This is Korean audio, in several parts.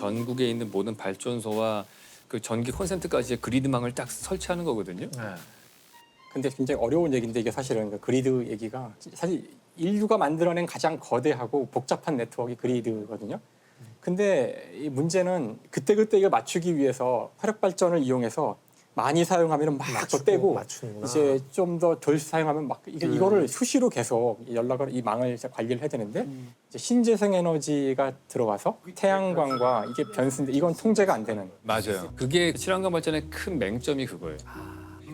전국에 있는 모든 발전소와 그 전기 콘센트까지의 그리드망을 딱 설치하는 거거든요. 근데 굉장히 어려운 얘기인데 이게 사실은 그 그리드 얘기가 사실 인류가 만들어낸 가장 거대하고 복잡한 네트워크가 그리드거든요. 근데 이 문제는 그때그때 이걸 맞추기 위해서 화력 발전을 이용해서 많이 사용하면 막 더 떼고 맞추는구나. 이제 좀 더 덜 사용하면 막 이거를 수시로 계속 연락을 이 망을 관리를 해야 되는데 이제 신재생 에너지가 들어와서 태양광과 이게 변수인데 이건 통제가 안 되는. 맞아요. 그게 친환경 발전의 큰 맹점이 그거예요.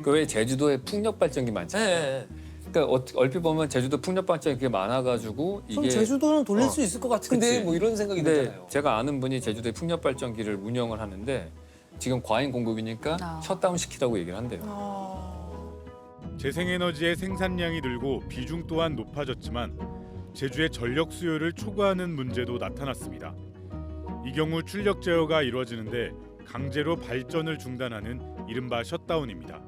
그 왜 제주도에 풍력 발전기 많잖아요. 네. 그러니까 얼핏 보면 제주도 풍력 발전기 많아가지고 그럼 이게 제주도는 돌릴 수 있을 것 같은데 그치. 뭐 이런 생각이 근데 들잖아요. 제가 아는 분이 제주도에 풍력 발전기를 운영을 하는데 지금 과잉 공급이니까 셧다운 시키라고 얘기를 한대요. 재생에너지의 생산량이 늘고 비중 또한 높아졌지만 제주의 전력 수요를 초과하는 문제도 나타났습니다. 이 경우 출력 제어가 이루어지는데 강제로 발전을 중단하는 이른바 셧다운입니다.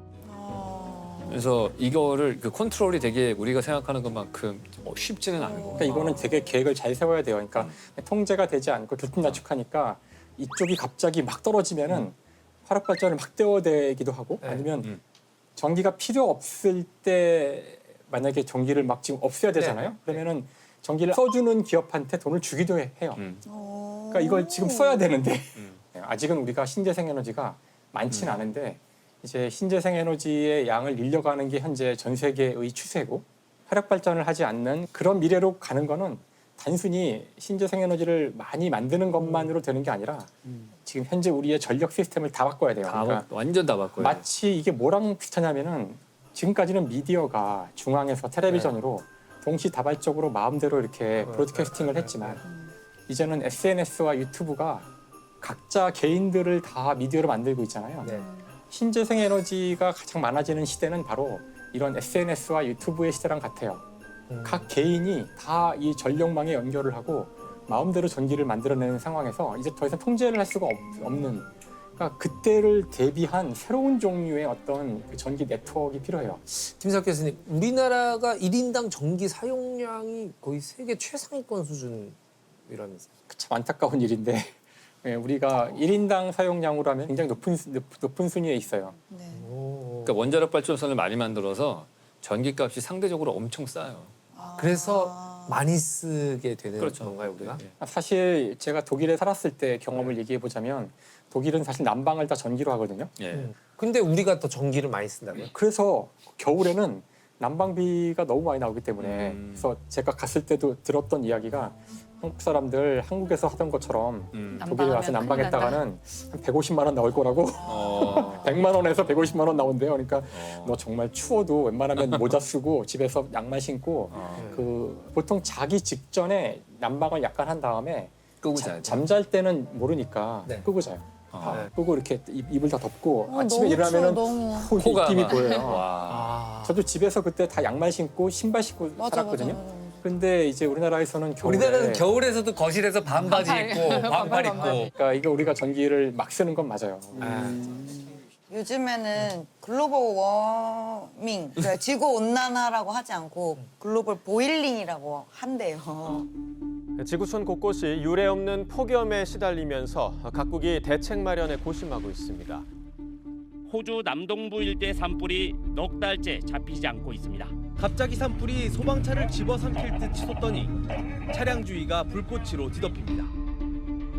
그래서 이거를 그 컨트롤이 되게 우리가 생각하는 것만큼 쉽지는 않은 거예요. 그러니까 이거는 되게 계획을 잘 세워야 돼요. 그러니까 통제가 되지 않고 들쭉날쭉하니까 이쪽이 갑자기 막 떨어지면은 화력 발전을 막 떼어대기도 하고 아니면 전기가 필요 없을 때 만약에 전기를 막 지금 없애야 되잖아요. 그러면은 전기를 써주는 기업한테 돈을 주기도 해요. 그러니까 이걸 지금 써야 되는데 아직은 우리가 신재생 에너지가 많지는 않은데 이제 신재생 에너지의 양을 늘려가는 게 현재 전 세계의 추세고 화력 발전을 하지 않는 그런 미래로 가는 거는 단순히 신재생 에너지를 많이 만드는 것만으로 되는 게 아니라 지금 현재 우리의 전력 시스템을 다 바꿔야 돼요. 그러니까 완전 다 바꿔요. 마치 이게 뭐랑 비슷하냐면은 지금까지는 미디어가 중앙에서 텔레비전으로 동시다발적으로 마음대로 이렇게 브로드캐스팅을 했지만 이제는 SNS와 유튜브가 각자 개인들을 다 미디어로 만들고 있잖아요. 네. 신재생 에너지가 가장 많아지는 시대는 바로 이런 SNS와 유튜브의 시대랑 같아요. 각 개인이 다 이 전력망에 연결을 하고 마음대로 전기를 만들어내는 상황에서 이제 더 이상 통제를 할 수가 없는 그러니까 그때를 대비한 새로운 종류의 어떤 그 전기 네트워크가 필요해요. 김석 교수님, 우리나라가 1인당 전기 사용량이 거의 세계 최상위권 수준이라면서요. 참 안타까운 일인데 우리가 1인당 사용량으로 하면 굉장히 높은 순위에 있어요. 그러니까 원자력 발전소를 많이 만들어서 전기값이 상대적으로 엄청 싸요. 그래서 많이 쓰게 되는 그렇죠. 건가요, 우리가? 네. 사실 제가 독일에 살았을 때 경험을 얘기해 보자면 독일은 사실 난방을 다 전기로 하거든요. 예. 근데 우리가 더 전기를 많이 쓴다고요? 그래서 겨울에는 난방비가 너무 많이 나오기 때문에 그래서 제가 갔을 때도 들었던 이야기가 한국 사람들 한국에서 하던 것처럼 독일에 와서 난방했다가는 한 150만 원 나올 거라고 100만 원에서 150만 원 나온대요. 그러니까 너 정말 추워도 웬만하면 모자 쓰고 집에서 양말 신고 그 보통 자기 직전에 난방을 약간 한 다음에 끄고 자야죠. 잠잘 때는 모르니까 네. 끄고 자요. 네. 끄고 이렇게 입을 다 덮고 아침에 너무 일어나면은 추워, 너무. 코가 입김이 막- 보여요. 와. 저도 집에서 그때 다 양말 신고 신발 신고 살았거든요. 맞아. 근데 이제 우리나라에서는 겨울에 우리나라는 겨울에서도 거실에서 반바지 반팔. 입고 반팔 입고. 그러니까 이거 우리가 전기를 막 쓰는 건 맞아요. 요즘에는 글로벌 워밍, 그러니까 지구 온난화라고 하지 않고 글로벌 보일링이라고 한대요. 지구촌 곳곳이 유례 없는 폭염에 시달리면서 각국이 대책 마련에 고심하고 있습니다. 호주 남동부 일대 산불이 넉 달째 잡히지 않고 있습니다. 갑자기 산불이 소방차를 집어삼킬 듯 치솟더니 차량 주위가 불꽃으로 뒤덮입니다.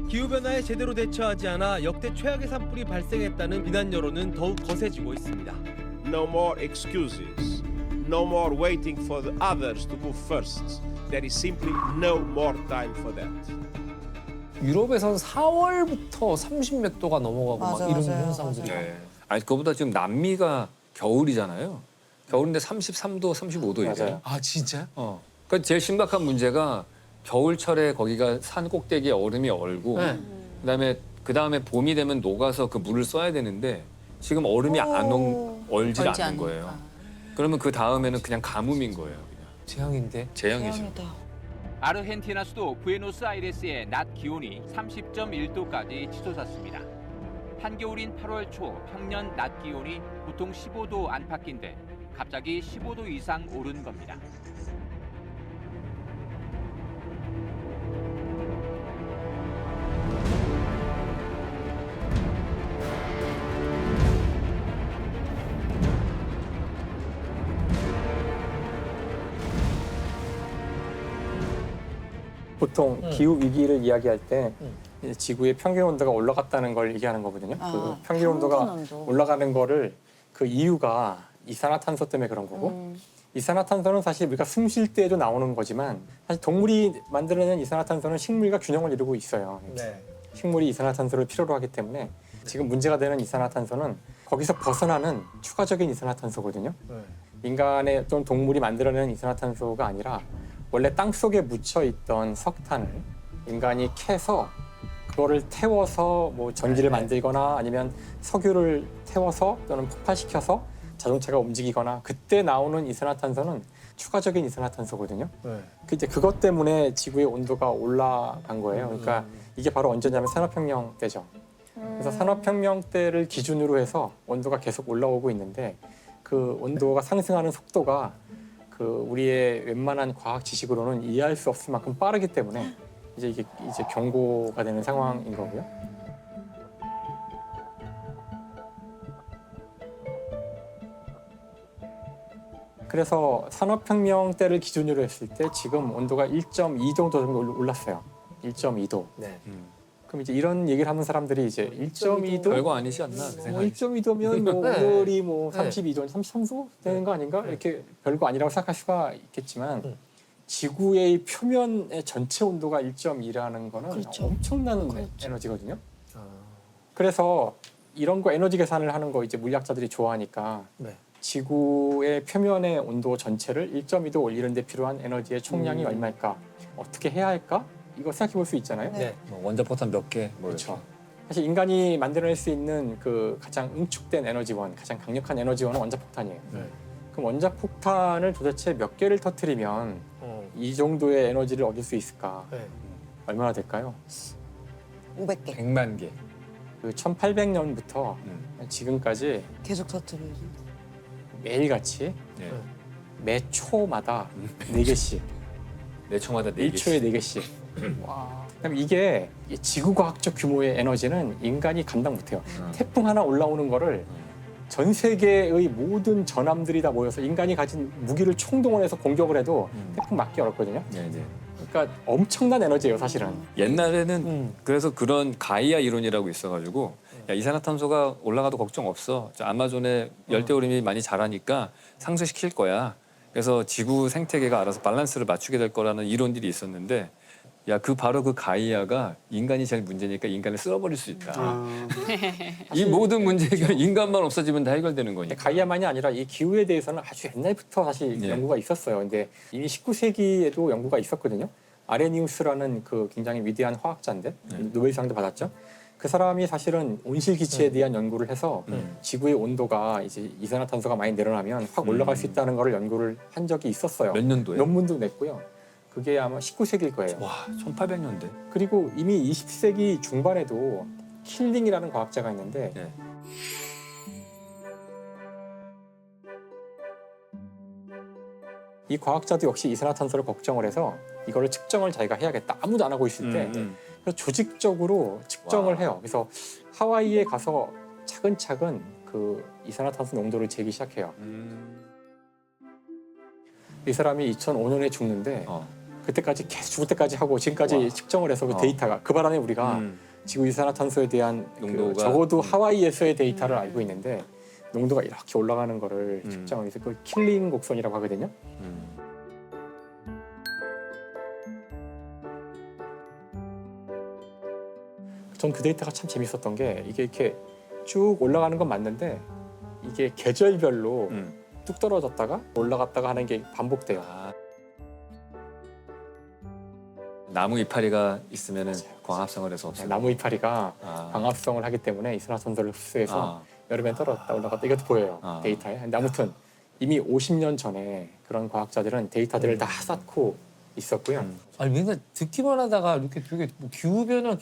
기후변화에 제대로 대처하지 않아 역대 최악의 산불이 발생했다는 비난 여론은 더욱 거세지고 있습니다. No more excuses. No more waiting for the others to move first. There is simply no more time for that. 유럽에선 4월부터 30몇 도가 넘어가고 맞아, 막 이런 맞아요. 현상들이. 네. 아니 그거보다 지금 남미가 겨울이잖아요. 겨울인데 33도, 35도예요. 맞아요. 아 진짜요? 그러니까 제일 심각한 문제가 겨울철에 거기가 산 꼭대기에 얼음이 얼고 네. 그다음에 봄이 되면 녹아서 그 물을 써야 되는데 지금 얼음이 얼질 않는 거예요. 그러면 그 다음에는 그냥 가뭄인 거예요. 그냥. 재앙인데. 재앙이죠. 아르헨티나 수도 부에노스아이레스의 낮 기온이 30.1도까지 치솟았습니다. 한겨울인 8월 초 평년 낮 기온이 보통 15도 안팎인데 갑자기 15도 이상 오른 겁니다. 보통 기후 위기를 이야기할 때 이제 지구의 평균 온도가 올라갔다는 걸 얘기하는 거거든요. 그 평균 온도가 올라가는 거를 그 이유가 이산화탄소 때문에 그런 거고 이산화탄소는 사실 우리가 숨 쉴 때에도 나오는 거지만 사실 동물이 만들어낸 이산화탄소는 식물과 균형을 이루고 있어요. 네. 식물이 이산화탄소를 필요로 하기 때문에 지금 문제가 되는 이산화탄소는 거기서 벗어나는 추가적인 이산화탄소거든요. 네. 인간의 또는 동물이 만들어낸 이산화탄소가 아니라 원래 땅 속에 묻혀 있던 석탄을 인간이 캐서 그거를 태워서 뭐 전기를 만들거나 아니면 석유를 태워서 또는 폭발시켜서 자동차가 움직이거나 그때 나오는 이산화탄소는 추가적인 이산화탄소거든요. 네. 이제 그것 때문에 지구의 온도가 올라간 거예요. 그러니까 이게 바로 언제냐면 산업혁명 때죠. 그래서 산업혁명 때를 기준으로 해서 온도가 계속 올라오고 있는데 그 온도가 상승하는 속도가 그 우리의 웬만한 과학 지식으로는 이해할 수 없을 만큼 빠르기 때문에 이제 이게 이제 경고가 되는 상황인 거고요. 그래서 산업혁명 때를 기준으로 했을 때 지금 온도가 1.2도 정도 올랐어요. 1.2도. 네. 그럼 이제 이런 얘기를 하는 사람들이 이제 1.2도 별거 아니지 않나? 그 뭐 생각이. 1.2도면 뭐 네. 오늘이 뭐 네. 32도, 33도 되는 거 아닌가? 이렇게 별거 아니라고 생각할 수가 있겠지만 지구의 표면의 전체 온도가 1.2라는 거는 엄청난 에너지거든요. 그래서 이런 거 에너지 계산을 하는 거 이제 물리학자들이 좋아하니까 네. 지구의 표면의 온도 전체를 1.2도 올리는 데 필요한 에너지의 총량이 얼마일까? 어떻게 해야 할까? 이거 생각해 볼 수 있잖아요. 네. 뭐 원자폭탄 몇 개? 뭐 그렇죠. 사실 인간이 만들어낼 수 있는 그 가장 응축된 에너지원, 가장 강력한 에너지원은 원자폭탄이에요. 네. 그럼 원자폭탄을 도대체 몇 개를 터뜨리면 이 정도의 에너지를 얻을 수 있을까? 네. 얼마나 될까요? 500개 100만 개. 그 1800년부터 지금까지 계속 터뜨려야지. 매일같이 네. 매 초마다 4개씩, 내 초마다 4개. 1초에 4개씩. 그럼 이게 지구과학적 규모의 에너지는 인간이 감당 못해요. 태풍 하나 올라오는 거를 전 세계의 모든 전함들이 다 모여서 인간이 가진 무기를 총동원해서 공격을 해도 태풍 막기 어렵거든요. 네, 네. 그러니까 엄청난 에너지예요, 사실은. 옛날에는 그래서 그런 가이아 이론이라고 있어가지고 야, 이산화탄소가 올라가도 걱정 없어. 저 아마존에 열대우림이 많이 자라니까 상쇄시킬 거야. 그래서 지구 생태계가 알아서 밸런스를 맞추게 될 거라는 이론들이 있었는데 야, 바로 그 가이아가 인간이 제일 문제니까 인간을 쓸어버릴 수 있다. 이 모든 문제 해결 인간만 없어지면 다 해결되는 거니까. 가이아만이 아니라 이 기후에 대해서는 아주 옛날부터 사실 네. 연구가 있었어요. 근데 이미 19세기에도 연구가 있었거든요. 아레니우스라는 그 굉장히 위대한 화학자인데 노벨상도 받았죠. 그 사람이 사실은 온실 기체에 대한 연구를 해서 지구의 온도가 이제 이산화탄소가 많이 늘어나면 확 올라갈 수 있다는 거를 연구를 한 적이 있었어요. 몇 년도에? 논문도 냈고요. 그게 아마 19세기일 거예요. 와, 1800년대. 그리고 이미 20세기 중반에도 킬링이라는 과학자가 있는데 네. 이 과학자도 역시 이산화탄소를 걱정을 해서 이거를 측정을 자기가 해야겠다. 아무도 안 하고 있을 때 그래서 조직적으로 측정을 해요. 그래서 하와이에 가서 차근차근 그 이산화탄소 농도를 재기 시작해요. 이 사람이 2005년에 죽는데 그때까지 계속 죽을 때까지 하고 지금까지 측정을 해서 그 데이터가 그 바람에 우리가 지구 이산화탄소에 대한 농도가 적어도 하와이에서의 데이터를 알고 있는데 농도가 이렇게 올라가는 거를 측정을 해서 그걸 킬링 곡선이라고 하거든요. 전 그 데이터가 참 재밌었던 게 이게 이렇게 쭉 올라가는 건 맞는데 이게 계절별로 뚝 떨어졌다가 올라갔다가 하는 게 반복돼요. 나무 이파리가 있으면은 광합성을 해서 없어요. 나무 이파리가 광합성을 하기 때문에 이산화탄소를 흡수해서 여름에 떨어졌다 올라갔다 이것도 보여요. 데이터에. 근데 아무튼 이미 50년 전에 그런 과학자들은 데이터들을 다 쌓고 있었고요. 아니 맨날 듣기만 하다가 이렇게 되게 뭐 기후변화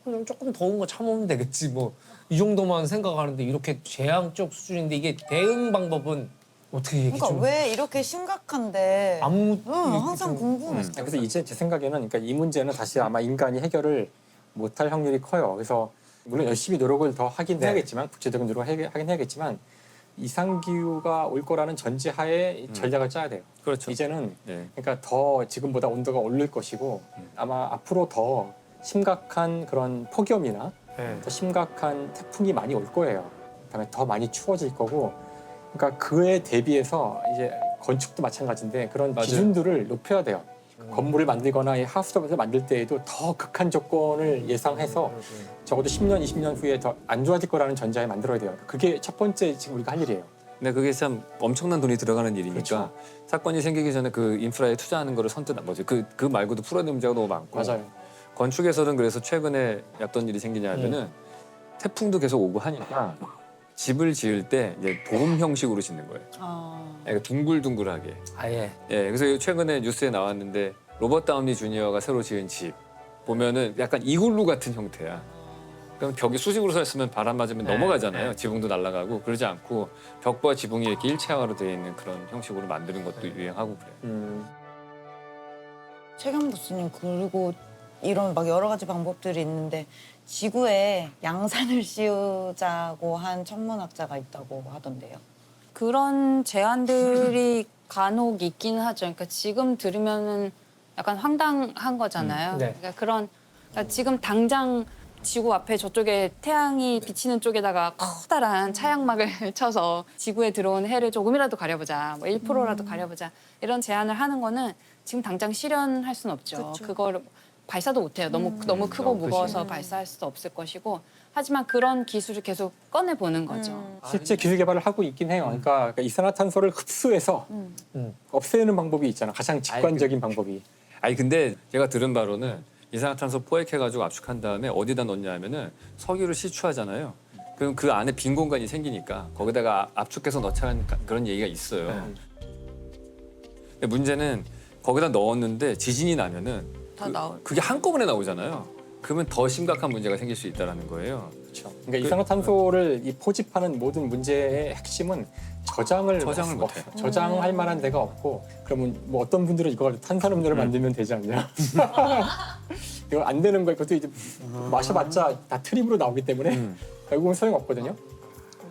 그냥 조금 더운 거 참으면 되겠지 뭐 이 정도만 생각하는데 이렇게 재앙적 수준인데 이게 대응 방법은 어떻게 얘기 그러니까 좀 왜 이렇게 심각한데? 아무 항상 궁금했어. 그래서 이제 제 생각에는 그러니까 이 문제는 다시 아마 인간이 해결을 못할 확률이 커요. 그래서 물론 열심히 노력을 더 하긴 해야겠지만 국제적인 노력을 하긴 해야겠지만 이상기후가 올 거라는 전제하에 전략을 짜야 돼요. 그렇죠. 이제는 네. 그러니까 더 지금보다 온도가 오를 것이고 아마 앞으로 더 심각한 그런 폭염이나 더 심각한 태풍이 많이 올 거예요. 그다음에 더 많이 추워질 거고, 그러니까 그에 대비해서 이제 건축도 마찬가지인데 그런 맞아요. 기준들을 높여야 돼요. 건물을 만들거나 이 하우스를 만들 때에도 더 극한 조건을 예상해서 적어도 10년, 20년 후에 더 안 좋아질 거라는 전제하에 만들어야 돼요. 그게 첫 번째 지금 우리가 할 일이에요. 근데 그게 참 엄청난 돈이 들어가는 일이니까 그렇죠. 사건이 생기기 전에 그 인프라에 투자하는 거를 선뜻 뭐지 그 말고도 풀어야 되는 문제가 너무 많고 맞아요. 건축에서는 그래서 최근에 어떤 일이 생기냐면은 태풍도 계속 오고 하니까 집을 지을 때 이제 돔 형식으로 짓는 거예요. 그러니까 둥글둥글하게. 아예. 예, 그래서 최근에 뉴스에 나왔는데 로버트 다우니 주니어가 새로 지은 집 보면은 약간 이글루 같은 형태야. 그럼 벽이 수직으로 서 있으면 바람 맞으면 넘어가잖아요. 지붕도 날아가고. 그러지 않고 벽과 지붕이 이렇게 일체화로 되어 있는 그런 형식으로 만드는 것도 유행하고 그래요. 최강 교수님, 그리고 이런 막 여러 가지 방법들이 있는데 지구에 양산을 씌우자고 한 천문학자가 있다고 하던데요. 그런 제안들이 간혹 있긴 하죠. 그러니까 지금 들으면은 약간 황당한 거잖아요. 네. 그러니까 지금 당장 지구 앞에 저쪽에 태양이 비치는 쪽에다가 커다란 차양막을 쳐서 지구에 들어온 해를 조금이라도 가려보자, 뭐 1%라도 가려보자, 이런 제안을 하는 거는 지금 당장 실현할 수는 없죠. 그쵸. 그걸 발사도 못해요. 너무 크고 무거워서 발사할 수도 없을 것이고, 하지만 그런 기술을 계속 꺼내보는 거죠. 실제 기술 개발을 하고 있긴 해요. 그러니까 이산화탄소를 흡수해서 없애는 방법이 있잖아. 가장 직관적인 방법이. 아니 근데 제가 들은 바로는 이산화탄소 포획해가지고 압축한 다음에 어디다 넣냐면은 석유를 시추하잖아요. 그럼 그 안에 빈 공간이 생기니까 거기다가 압축해서 넣자는 그런 얘기가 있어요. 근데 문제는 거기다 넣었는데 지진이 나면은 다 나올. 그게 한꺼번에 나오잖아요. 그러면 더 심각한 문제가 생길 수 있다는 거예요. 그렇죠. 그러니까 이산화탄소를 이 포집하는 모든 문제의 핵심은 저장을 못해. 저장할 만한 데가 없고, 그러면 뭐 어떤 분들은 이걸 탄산음료를 만들면 되지 않냐. 이거 안 되는 거예요. 그것도 이제 마셔봤자 다 트립으로 나오기 때문에 결국은 소용없거든요.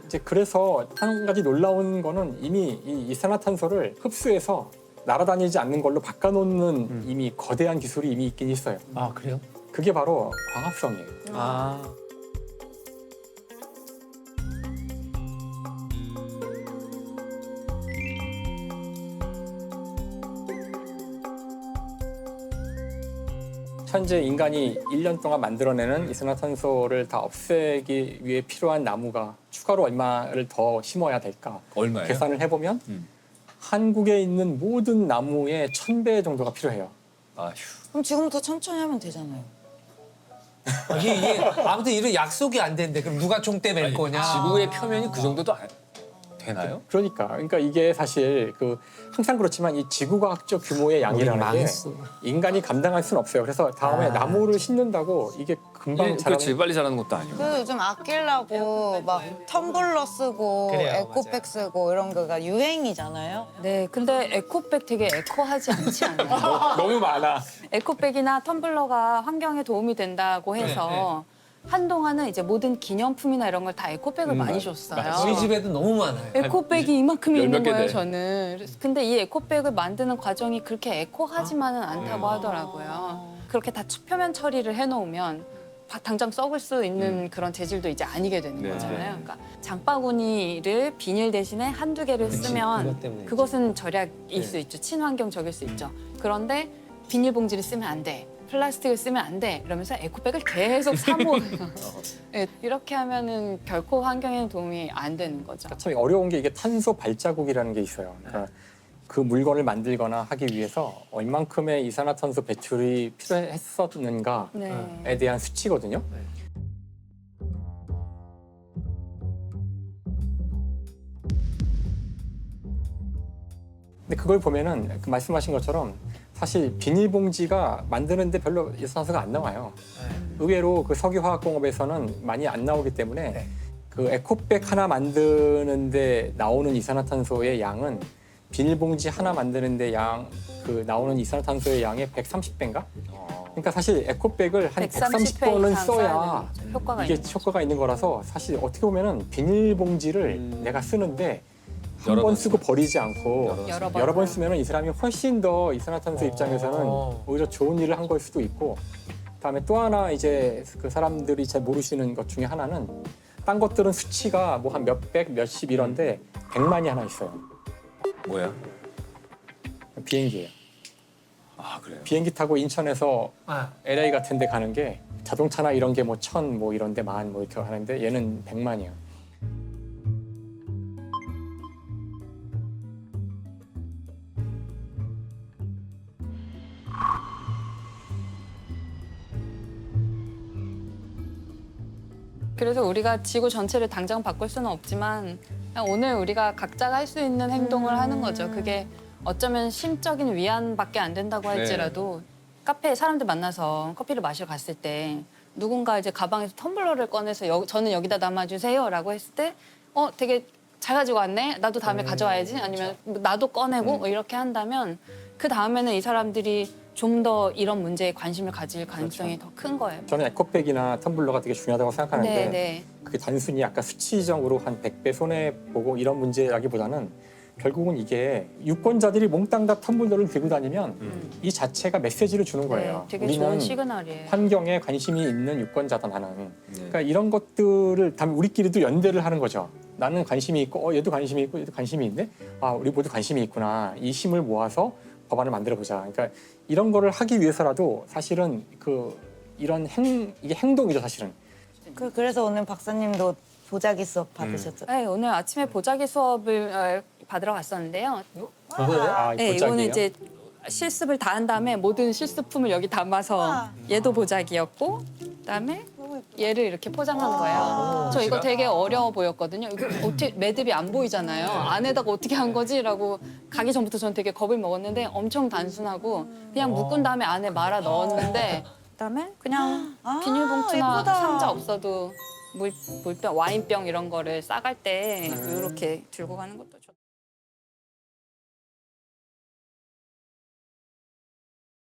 이제 그래서 한 가지 놀라운 거는 이미 이 이산화탄소를 흡수해서 날아다니지 않는 걸로 바꿔놓는 이미 거대한 기술이 이미 있긴 있어요. 아 그래요? 그게 바로 광합성이에요. 아. 현재 인간이 1년 동안 만들어내는 이산화탄소를 다 없애기 위해 필요한 나무가 추가로 얼마를 더 심어야 될까? 얼마예요? 계산을 해보면 한국에 있는 모든 나무의 1000배 정도가 필요해요. 아휴. 그럼 지금부터 천천히 하면 되잖아요. 이게 아무튼 이런 약속이 안 된대. 그럼 누가 총대 맬 거냐? 지구의 표면이 그 정도도 되나요? 그러니까 이게 사실 항상 그렇지만 이 지구과학적 규모의 양이라는 게 망했어. 인간이 감당할 수는 없어요. 그래서 다음에 나무를 심는다고 이게 금방 그렇지 빨리 자라는 것도 아니고. 그 요즘 아끼려고 막 텀블러 쓰고 그래요, 에코백 맞아요. 쓰고 이런 거가 유행이잖아요. 네, 근데 에코백 되게 에코하지 않지 않아요? 너무 많아. 에코백이나 텀블러가 환경에 도움이 된다고 해서 한동안은 이제 모든 기념품이나 이런 걸 다 에코백을 많이 줬어요. 저희 집에도 너무 많아요. 에코백이 이만큼이 열몇 있는 개 거예요, 돼. 저는. 근데 이 에코백을 만드는 과정이 그렇게 에코하지만은 않다고 하더라고요. 그렇게 다 표면 처리를 해놓으면 당장 썩을 수 있는 그런 재질도 이제 아니게 되는 네. 거잖아요. 그러니까 장바구니를 비닐 대신에 한두 개를 쓰면 그것 때문에 그것은 절약일 수 있죠. 친환경적일 수 있죠. 그런데 비닐봉지를 쓰면 안 돼. 플라스틱을 쓰면 안 돼. 이러면서 에코백을 계속 사 모아요. 네, 이렇게 하면은 결코 환경에 도움이 안 되는 거죠. 참 어려운 게 이게 탄소 발자국이라는 게 있어요. 그러니까 그 물건을 만들거나 하기 위해서 얼만큼의 이산화탄소 배출이 필요했었는가에 네. 대한 수치거든요. 근데 그걸 보면은 그 말씀하신 것처럼 사실 비닐봉지가 만드는데 별로 이산화탄소가 안 나와요. 의외로 그 석유화학공업에서는 많이 안 나오기 때문에 그 에코백 하나 만드는데 나오는 이산화탄소의 양은 비닐봉지 하나 만드는데 나오는 이산화탄소의 양의 130배인가? 그러니까 사실 에코백을 한 130회 130번은 이상 써야 효과가 이게 있는. 효과가 있는 거라서 사실 어떻게 보면은 비닐봉지를 내가 쓰는데 한 여러 번 번 쓰고 버리지 않고 여러 번 쓰면은 이 사람이 훨씬 더 이산화탄소 입장에서는 오히려 좋은 일을 한 걸 수도 있고 그다음에 또 하나 이제 그 사람들이 잘 모르시는 것 중에 하나는 딴 것들은 수치가 뭐 한 몇백 몇십 이런데 100만이 하나 있어요. 뭐야? 비행기예요. 아 그래요? 비행기 타고 인천에서 아, LA 같은 데 가는 게 자동차나 이런 게 뭐 1000 뭐 이런 데 만 뭐 이렇게 하는데 얘는 100만이에요. 그래서 우리가 지구 전체를 당장 바꿀 수는 없지만 그냥 오늘 우리가 각자가 할 수 있는 행동을 하는 거죠. 그게 어쩌면 심적인 위안밖에 안 된다고 할지라도 카페에 사람들 만나서 커피를 마시러 갔을 때 누군가 이제 가방에서 텀블러를 꺼내서 저는 여기다 담아주세요라고 했을 때 되게 잘 가지고 왔네. 나도 다음에 가져와야지. 아니면 나도 꺼내고 뭐 이렇게 한다면 그 다음에는 이 사람들이 좀 더 이런 문제에 관심을 가질 가능성이 더 큰 거예요. 저는 에코백이나 텀블러가 되게 중요하다고 생각하는데 네. 그게 단순히 아까 수치적으로 한 100배 손해보고 이런 문제라기보다는 결국은 이게 유권자들이 몽땅 다 텀블러를 들고 다니면 이 자체가 메시지를 주는 거예요. 되게 좋은 시그널이에요. 환경에 관심이 있는 유권자다 나는. 그러니까 이런 것들을 다 우리끼리도 연대를 하는 거죠. 나는 관심이 있고 얘도 관심이 있고 얘도 관심이 있네. 아 우리 모두 관심이 있구나. 이 힘을 모아서 법안을 만들어 보자. 그러니까 이런 거를 하기 위해서라도 사실은 이런 이게 행동이죠 사실은. 그래서 오늘 박사님도 보자기 수업 받으셨죠? 네, 오늘 아침에 보자기 수업을 받으러 갔었는데요. 아, 네, 보자기예요? 이거는 이제 실습을 다 한 다음에 모든 실습품을 여기 담아서 얘도 보자기였고 그다음에 얘를 이렇게 포장한 거예요. 저 이거 되게 어려워 보였거든요. 이거 어떻게 매듭이 안 보이잖아요. 안에다가 어떻게 한 거지라고 가기 전부터 저는 되게 겁을 먹었는데 엄청 단순하고 그냥 묶은 다음에 안에 말아 넣었는데 그다음에 그냥 비닐봉투나 예쁘다. 상자 없어도 물병, 와인병 이런 거를 싸갈 때 이렇게 들고 가는 것도